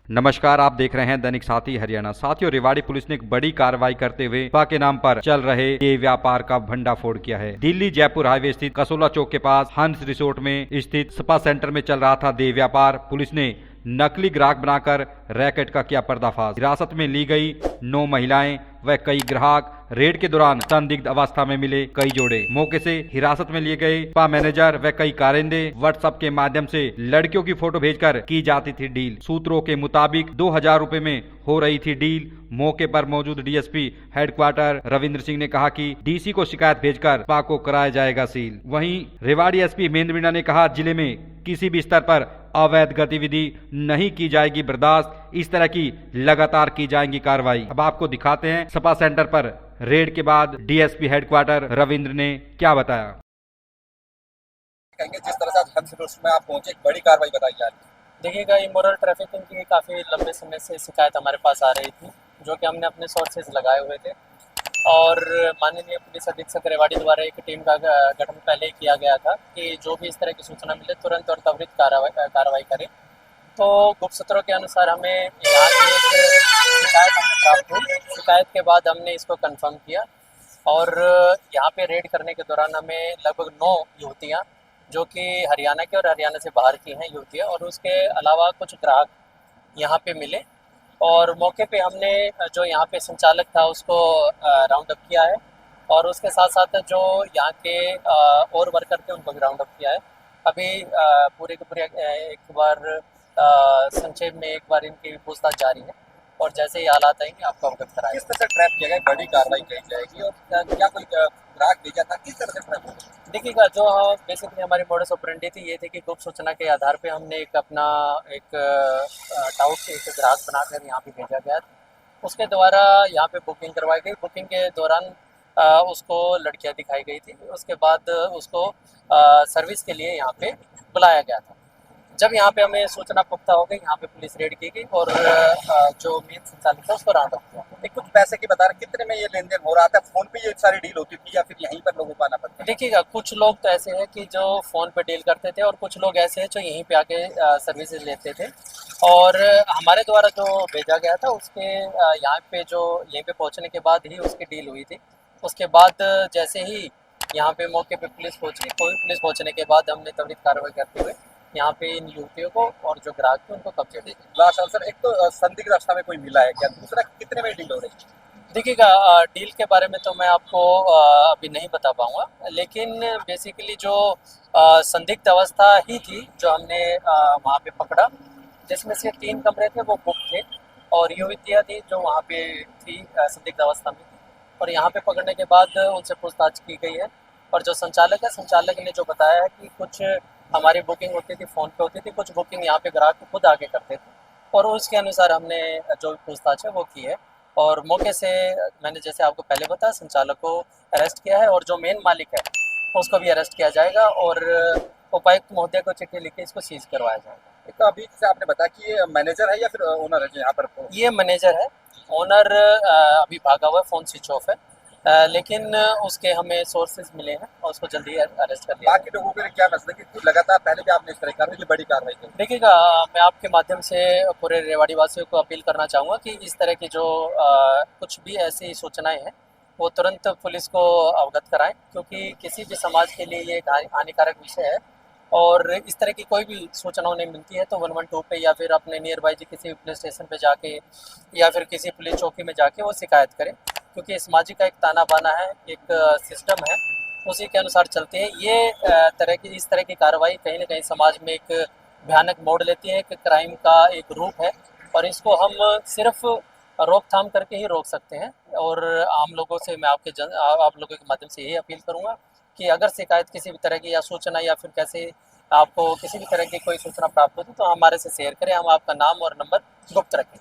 नमस्कार, आप देख रहे हैं दैनिक साथी हरियाणा। साथियों, रेवाड़ी पुलिस ने एक बड़ी कार्रवाई करते हुए स्पा के नाम पर चल रहे ये व्यापार का भंडाफोड़ किया है। दिल्ली जयपुर हाईवे स्थित कसोला चौक के पास हंस रिसोर्ट में स्थित स्पा सेंटर में चल रहा था देह व्यापार। पुलिस ने नकली ग्राहक बनाकर रैकेट का किया पर्दाफाश। हिरासत में ली गई 9 महिलाएं व कई ग्राहक। रेड के दौरान संदिग्ध अवस्था में मिले कई जोड़े। मौके से हिरासत में लिए गए स्पा मैनेजर व कई कारिंदे। व्हाट्सएप के माध्यम से लड़कियों की फोटो भेजकर की जाती थी डील। सूत्रों के मुताबिक 2000 रुपए में हो रही थी डील। मौके पर मौजूद डीएसपी हेडक्वार्टर रविंद्र सिंह ने कहा कि डीसी को शिकायत भेजकर स्पा को कराया जाएगा सील। वहीं रेवाड़ी एसपी महेंद्र मीणा ने कहा, जिले में किसी भी स्तर पर अवैध गतिविधि नहीं की जाएगी बर्दाश्त। इस तरह की लगातार की जाएगी कार्रवाई। अब आपको दिखाते हैं स्पा सेंटर पर रेड के बाद डीएसपी हेडक्वार्टर रविंद्र ने क्या बताया। कहेंगे जिस तरह से आज हंस रिसोर्ट में आप पहुंचे, एक बड़ी कार्रवाई बताई जा रही है। देखिएगा, इमोरल ट्रैफिकिंग की काफ़ी लंबे समय से शिकायत हमारे पास आ रही थी, जो कि हमने अपने सोर्सेज लगाए हुए थे और माननीय पुलिस अधीक्षक रेवाड़ी द्वारा एक टीम का गठन पहले ही किया गया था कि जो भी इस तरह की सूचना मिले तुरंत और त्वरित कार्रवाई करें। तो गुप्त सूत्रों के अनुसार हमें यहाँ की एक शिकायत हमें प्राप्त हुई। शिकायत के बाद हमने इसको कंफर्म किया और यहाँ पे रेड करने के दौरान हमें लगभग 9 युवतियाँ जो कि हरियाणा के और हरियाणा से बाहर की हैं युवतियाँ, और उसके अलावा कुछ ग्राहक यहाँ पे मिले और मौके पे हमने जो यहाँ पे संचालक था उसको राउंड अप किया है और उसके साथ साथ जो यहाँ के और वर्कर थे उनको भी राउंड अप किया है। अभी पूरे के पूरे एक बार संक्षेप में एक बार इनकी पूछताछ जारी है और जैसे ही हालात आएंगे आपको अवगत कराएंगे। किस तरह से ट्रैप किया गया, बड़ी कार्रवाई की जाएगी और क्या कोई ग्राहक भेजा था, किस तरह से ट्रैप होगा? देखिएगा, जो बेसिकली हमारी मॉडस ऑपरेंडी थी ये थी कि गुप्त सूचना के आधार पे हमने एक अपना एक डाउट एक ग्राहक बनाकर यहाँ पे भेजा गया था। उसके द्वारा यहाँ पे बुकिंग करवाई गई। बुकिंग के दौरान उसको लड़कियाँ दिखाई गई थी। उसके बाद उसको सर्विस के लिए यहाँ पे बुलाया गया था। जब यहाँ पे हमें सूचना पुख्ता हो गई, यहाँ पे पुलिस रेड की गई और जो मेन संचालक था उसको राउंड अप किया। एक कुछ पैसे की बता रहे, कितने में ये लेन देन हो रहा था? फोन पे ये सारी डील होती थी या फिर यहीं पर लोगों को आना पड़ता? देखिएगा, कुछ लोग तो ऐसे हैं कि जो फ़ोन पे डील करते थे और कुछ लोग ऐसे हैं जो यहीं पे आके सर्विसेज लेते थे। और हमारे द्वारा जो भेजा गया था उसके यहाँ पे जो यहीं पे पहुँचने के बाद ही उसकी डील हुई थी। उसके बाद जैसे ही यहाँ पे मौके पे पुलिस पहुँची, पुलिस पहुँचने के बाद हमने त्वरित कार्रवाई करते हुए यहाँ पे इन युवतियों को और जो ग्राहक थे उनको कब्जे दे दिया। लास्ट आंसर, एक तो संदिग्ध अवस्था में कोई मिला है क्या? दूसरा, कितने में डील हो रही है? देखिएगा, डील के बारे में तो मैं आपको अभी नहीं बता पाऊँगा, लेकिन बेसिकली जो संदिग्ध अवस्था ही थी जो हमने वहाँ पे पकड़ा, जिसमें से 3 कमरे थे वो बुक थे और युवतियाँ थी जो वहाँ पे थी संदिग्ध अवस्था में थी। और यहाँ पे पकड़ने के बाद उनसे पूछताछ की गई है और जो संचालक है, संचालक ने जो बताया है कि कुछ हमारी बुकिंग होती थी फ़ोन पे होती थी, कुछ बुकिंग यहाँ पे ग्राहक खुद आके करते थे और उसके अनुसार हमने जो पूछताछ है वो की है। और मौके से मैंने जैसे आपको पहले बताया, संचालक को अरेस्ट किया है और जो मेन मालिक है उसको भी अरेस्ट किया जाएगा और उपायुक्त महोदय को चिट्ठी लिख के इसको सीज करवाया जाएगा। एक तो अभी जैसे आपने बताया कि ये मैनेजर है या फिर ओनर है जो यहाँ पर? ये मैनेजर है, ओनर अभी भागा हुआ है, फ़ोन स्विच ऑफ है, लेकिन उसके हमें सोर्सेज मिले हैं और उसको जल्दी अरेस्ट कर लिया। बाकी लोगों के लिए क्या मैसेज है कि लगातार पहले भी आपने इस तरह कार्रवाई, बड़ी कार्रवाई की? देखिएगा, मैं आपके माध्यम से पूरे रेवाड़ी वासियों को अपील करना चाहूँगा कि इस तरह की जो कुछ भी ऐसी सूचनाएं हैं वो तुरंत पुलिस को अवगत कराएं, क्योंकि किसी भी समाज के लिए ये एक हानिकारक विषय है। और इस तरह की कोई भी सूचना उन्हें मिलती है तो 112 पे या फिर अपने नियर बाई किसी पुलिस स्टेशन पे जाके या फिर किसी पुलिस चौकी में जाके वो शिकायत करें, क्योंकि समाज का एक ताना बाना है, एक सिस्टम है, उसी के अनुसार चलते हैं। ये इस तरह की कार्रवाई कहीं ना कहीं समाज में एक भयानक मोड़ लेती है, एक क्राइम का एक रूप है और इसको हम सिर्फ रोकथाम करके ही रोक सकते हैं। और आम लोगों से मैं आप लोगों के माध्यम से यही अपील करूँगा कि अगर शिकायत किसी भी तरह की या सूचना या फिर कैसे आपको किसी भी तरह की कोई सूचना प्राप्त होती तो हमारे से शेयर करें, हम आपका नाम और नंबर गुप्त रखें।